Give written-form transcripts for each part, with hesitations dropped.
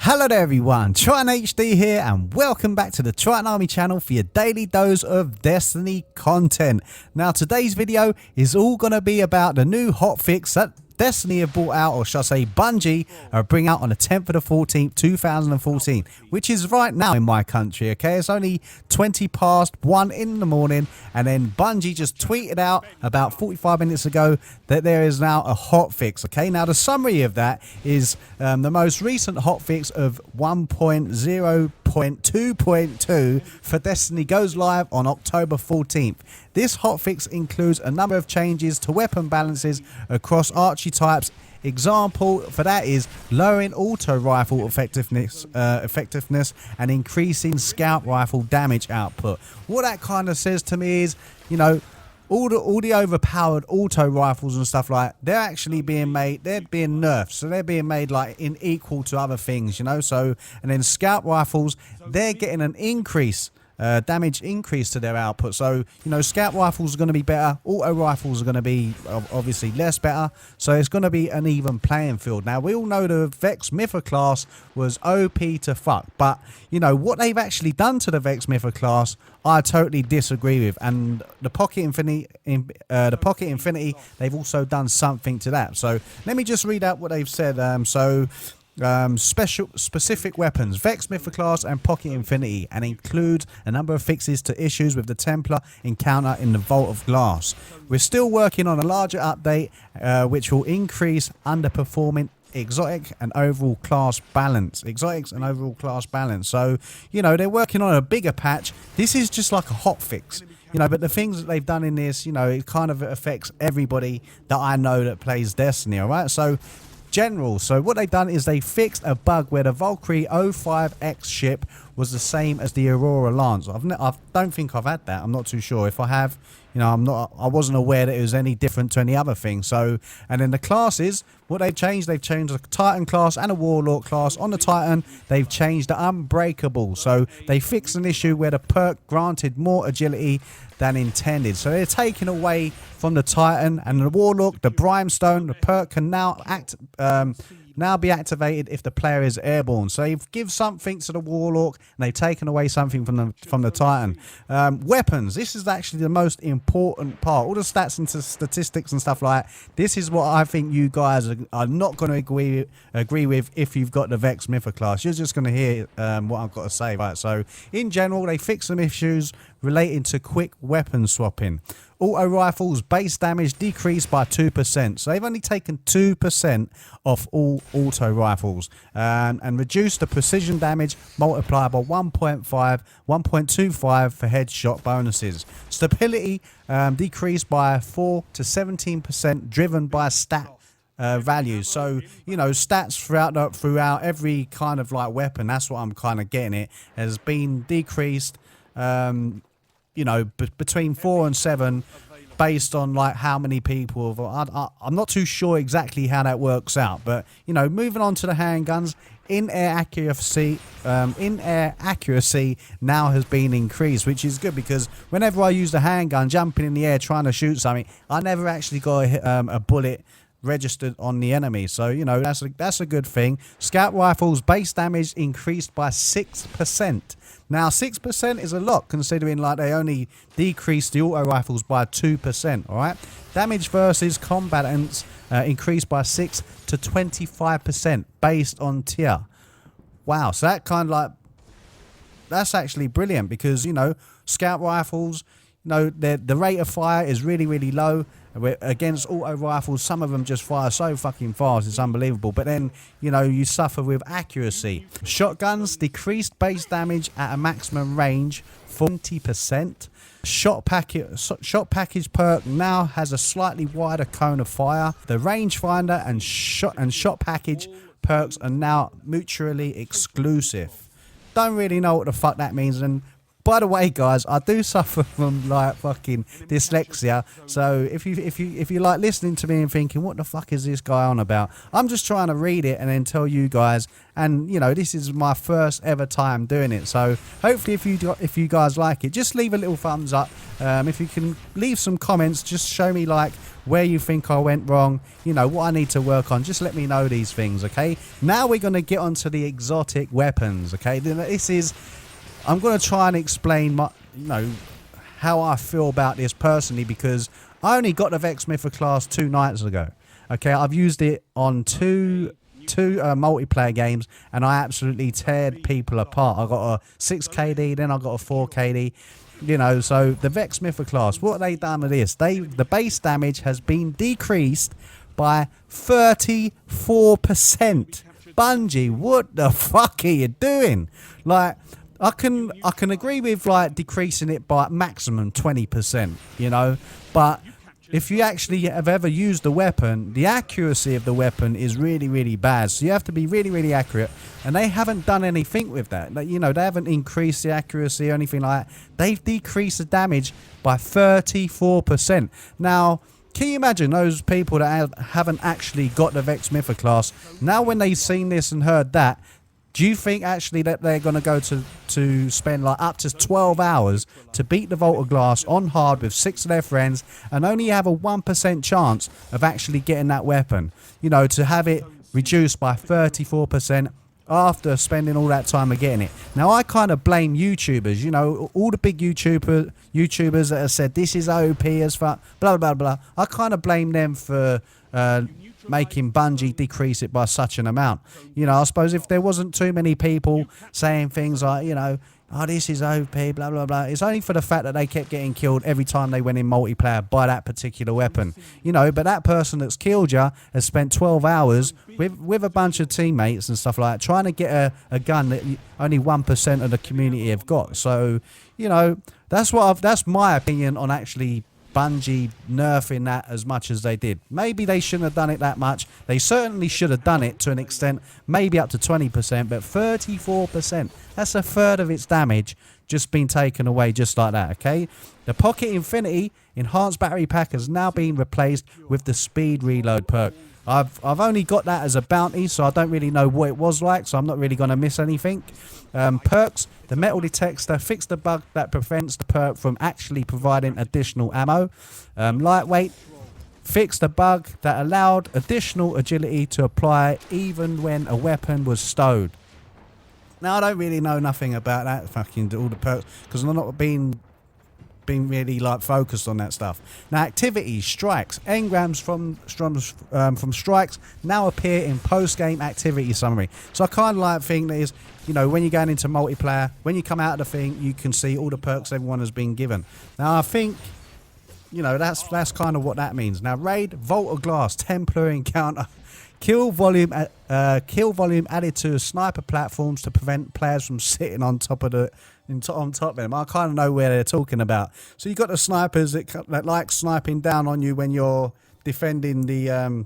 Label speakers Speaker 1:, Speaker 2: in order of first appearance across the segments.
Speaker 1: Hello there everyone, TritanHD here and welcome back to the Tritan Army channel for your daily dose of Destiny content. Now today's video is all going to be about the new hotfix that Destiny have brought out, or should I say Bungie bring out on the 10th of the 14th, 2014, which is right now in my country, okay? It's only 20 past 1 in the morning, and then Bungie just tweeted out about 45 minutes ago that there is now a hotfix, okay? Now the summary of that is the most recent hotfix of 1.0.2.2 for Destiny goes live on October 14th. This hotfix includes a number of changes to weapon balances across archery types. Example for that is lowering auto rifle effectiveness and increasing scout rifle damage output. What that kind of says to me is, you know, all the overpowered auto rifles and stuff like that, they're actually being made, they're being nerfed, so they're being made like in equal to other things, you know. So, and then scout rifles, they're getting an increase, damage increase to their output. So, you know, scout rifles are going to be better, auto rifles are going to be obviously less better, so it's going to be an even playing field. Now we all know the Vex Mythoclast was OP to fuck, but you know what they've actually done to the Vex Mythoclast, I totally disagree with. And the Pocket Infinity, they've also done something to that. So let me just read out what they've said. Specific weapons, Vex Mythoclast and Pocket Infinity, and includes a number of fixes to issues with the Templar encounter in the Vault of Glass. We're still working on a larger update which will increase underperforming exotics and overall class balance. So, you know, they're working on a bigger patch. This is just like a hot fix, you know, but the things that they've done in this, you know, it kind of affects everybody that I know that plays Destiny, all right? So what they've done is they fixed a bug where the Valkyrie 05X ship was the same as the Aurora Lance. I don't think I've had that. I'm not too sure. If I have, you know, I wasn't aware that it was any different to any other thing. So, and then the classes, what they've changed a Titan class and a Warlock class. On the Titan, they've changed the Unbreakable. So they fixed an issue where the perk granted more agility than intended. So they're taking away from the Titan and the Warlock, the Brimstone. The perk can now be activated if the player is airborne. So they've given something to the Warlock and they've taken away something from the Titan. Weapons, this is actually the most important part. All the stats and statistics and stuff like that, this is what I think you guys are not going to agree with if you've got the Vex Mythoclast. You're just going to hear what I've got to say. Right, so in general, they fix some issues relating to quick weapon swapping. Auto rifles base damage decreased by 2%. So they've only taken 2% off all auto rifles and reduced the precision damage multiplier by 1.25 for headshot bonuses. Stability decreased by 4 to 17%, driven by stat values. So, you know, stats throughout every kind of like weapon, that's what I'm kind of getting it, has been decreased, you know, between 4 and 7 based on like how many people have, I'm not too sure exactly how that works out. But, you know, moving on to the handguns, in-air accuracy now has been increased, which is good because whenever I use the handgun jumping in the air trying to shoot something, I never actually got a bullet registered on the enemy. So, you know, that's a good thing. Scout rifles base damage increased by 6%. Now 6% is a lot considering like they only decreased the auto rifles by 2%. All right, damage versus combatants increased by 6 to 25% based on tier. Wow, so that kind of like, that's actually brilliant because, you know, scout rifles, you know, the rate of fire is really low. Against auto rifles, some of them just fire so fucking fast, it's unbelievable. But then, you know, you suffer with accuracy. Shotguns decreased base damage at a maximum range 40%. Shot package perk now has a slightly wider cone of fire. The rangefinder and shot package perks are now mutually exclusive. Don't really know what the fuck that means, and By the way, guys, I do suffer from like fucking dyslexia. So if you like listening to me and thinking, what the fuck is this guy on about? I'm just trying to read it and then tell you guys. And you know, this is my first ever time doing it. So hopefully, if you guys like it, just leave a little thumbs up. If you can leave some comments, just show me like where you think I went wrong. You know what I need to work on. Just let me know these things, okay? Now we're gonna get onto the exotic weapons, okay? This is. I'm going to try and explain how I feel about this personally, because I only got the Vex Mythoclast 2 nights ago. Okay, I've used it on two multiplayer games and I absolutely teared people apart. I got a 6 KD, then I got a 4 KD. You know, so the Vex Mythoclast, what they done with this? The base damage has been decreased by 34%. Bungie, what the fuck are you doing? Like, I can agree with like decreasing it by maximum 20%, you know, but if you actually have ever used the weapon, the accuracy of the weapon is really, really bad. So you have to be really, really accurate, and they haven't done anything with that. Like, you know, they haven't increased the accuracy or anything like that. They've decreased the damage by 34%. Now, can you imagine those people that haven't actually got the Vex Mythoclast? Now, when they've seen this and heard that, do you think actually that they're going to go to spend like up to 12 hours to beat the Vault of Glass on hard with 6 of their friends and only have a 1% chance of actually getting that weapon? You know, to have it reduced by 34% after spending all that time of getting it. Now, I kind of blame YouTubers, you know, all the big YouTubers that have said this is OP as fuck, blah, blah, blah. I kind of blame them for making Bungie decrease it by such an amount. You know, I suppose if there wasn't too many people saying things like, you know, oh, this is OP, blah, blah, blah. It's only for the fact that they kept getting killed every time they went in multiplayer by that particular weapon. You know, but that person that's killed you has spent 12 hours with a bunch of teammates and stuff like that, trying to get a gun that only 1% of the community have got. So, you know, that's my opinion on actually Bungie nerfing that as much as they did. Maybe they shouldn't have done it that much. They certainly should have done it to an extent, maybe up to 20%, but 34%. That's a third of its damage just been taken away just like that, okay? The Pocket Infinity Enhanced Battery Pack has now been replaced with the Speed Reload perk. I've only got that as a bounty, so I don't really know what it was like, so I'm not really going to miss anything. Perks, the metal detector fixed the bug that prevents the perk from actually providing additional ammo. Lightweight, fixed the bug that allowed additional agility to apply even when a weapon was stowed. Now, I don't really know nothing about that, fucking all the perks, because I'm not being really like focused on that stuff. Now, activities, strikes, engrams from strikes now appear in post-game activity summary. So I kind of like think that is, you know, when you're going into multiplayer, when you come out of the thing, you can see all the perks everyone has been given. Now, I think, you know, that's kind of what that means. Now, raid, Vault of Glass, Templar encounter. Kill volume added to sniper platforms to prevent players from sitting on top of them. I kind of know where they're talking about. So you got the snipers that like sniping down on you when you're defending the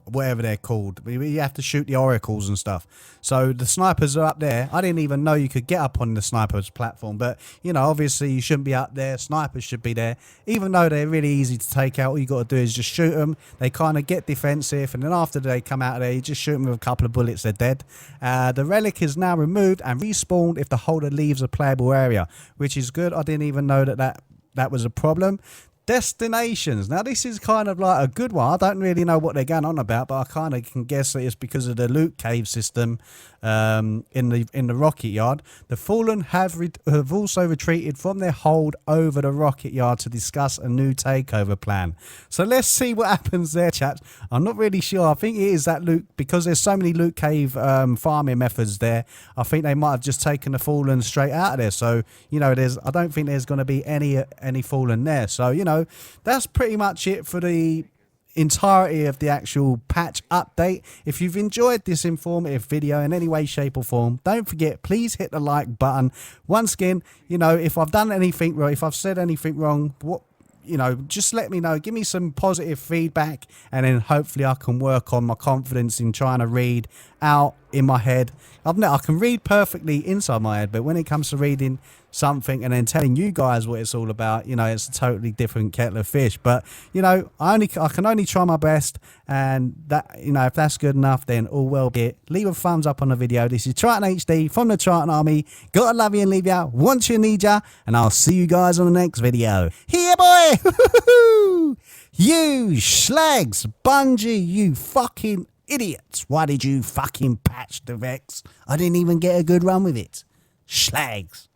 Speaker 1: whatever they're called. You have to shoot the oracles and stuff. So the snipers are up there. I didn't even know you could get up on the snipers platform, but you know, obviously you shouldn't be up there. Snipers should be there, even though they're really easy to take out. All you got to do is just shoot them. They kind of get defensive, and then after they come out of there, you just shoot them with a couple of bullets, they're dead. The relic is now removed and respawned if the holder leaves a playable area, which is good. I didn't even know that was a problem. Destinations. Now, this is kind of like a good one. I don't really know what they're going on about, but I kind of can guess that it's because of the loot cave system in the rocket yard. The Fallen have also retreated from their hold over the rocket yard to discuss a new takeover plan. So let's see what happens there, chaps. I'm not really sure. I think it is that loot, because there's so many loot cave farming methods there. I think they might have just taken the Fallen straight out of there. So, you know, I don't think there's going to be any Fallen there. So, you know, that's pretty much it for the entirety of the actual patch update. If you've enjoyed this informative video in any way, shape or form, don't forget, please hit the like button. Once again, you know, if I've done anything wrong, if I've said anything wrong, you know, just let me know. Give me some positive feedback, and then hopefully I can work on my confidence in trying to read out in my head. I can read perfectly inside my head, but when it comes to reading something and then telling you guys what it's all about, you know, it's a totally different kettle of fish. But you know, I can only try my best, and that, you know, if that's good enough, then all well be it. Leave a thumbs up on the video. This is TritanHD from the Tritan Army. Gotta love you and leave ya, want you and need ya, and I'll see you guys on the next video. Here, boy. You slags, Bungie, you fucking idiots. Why did you fucking patch the Vex? I didn't even get a good run with it. Slags.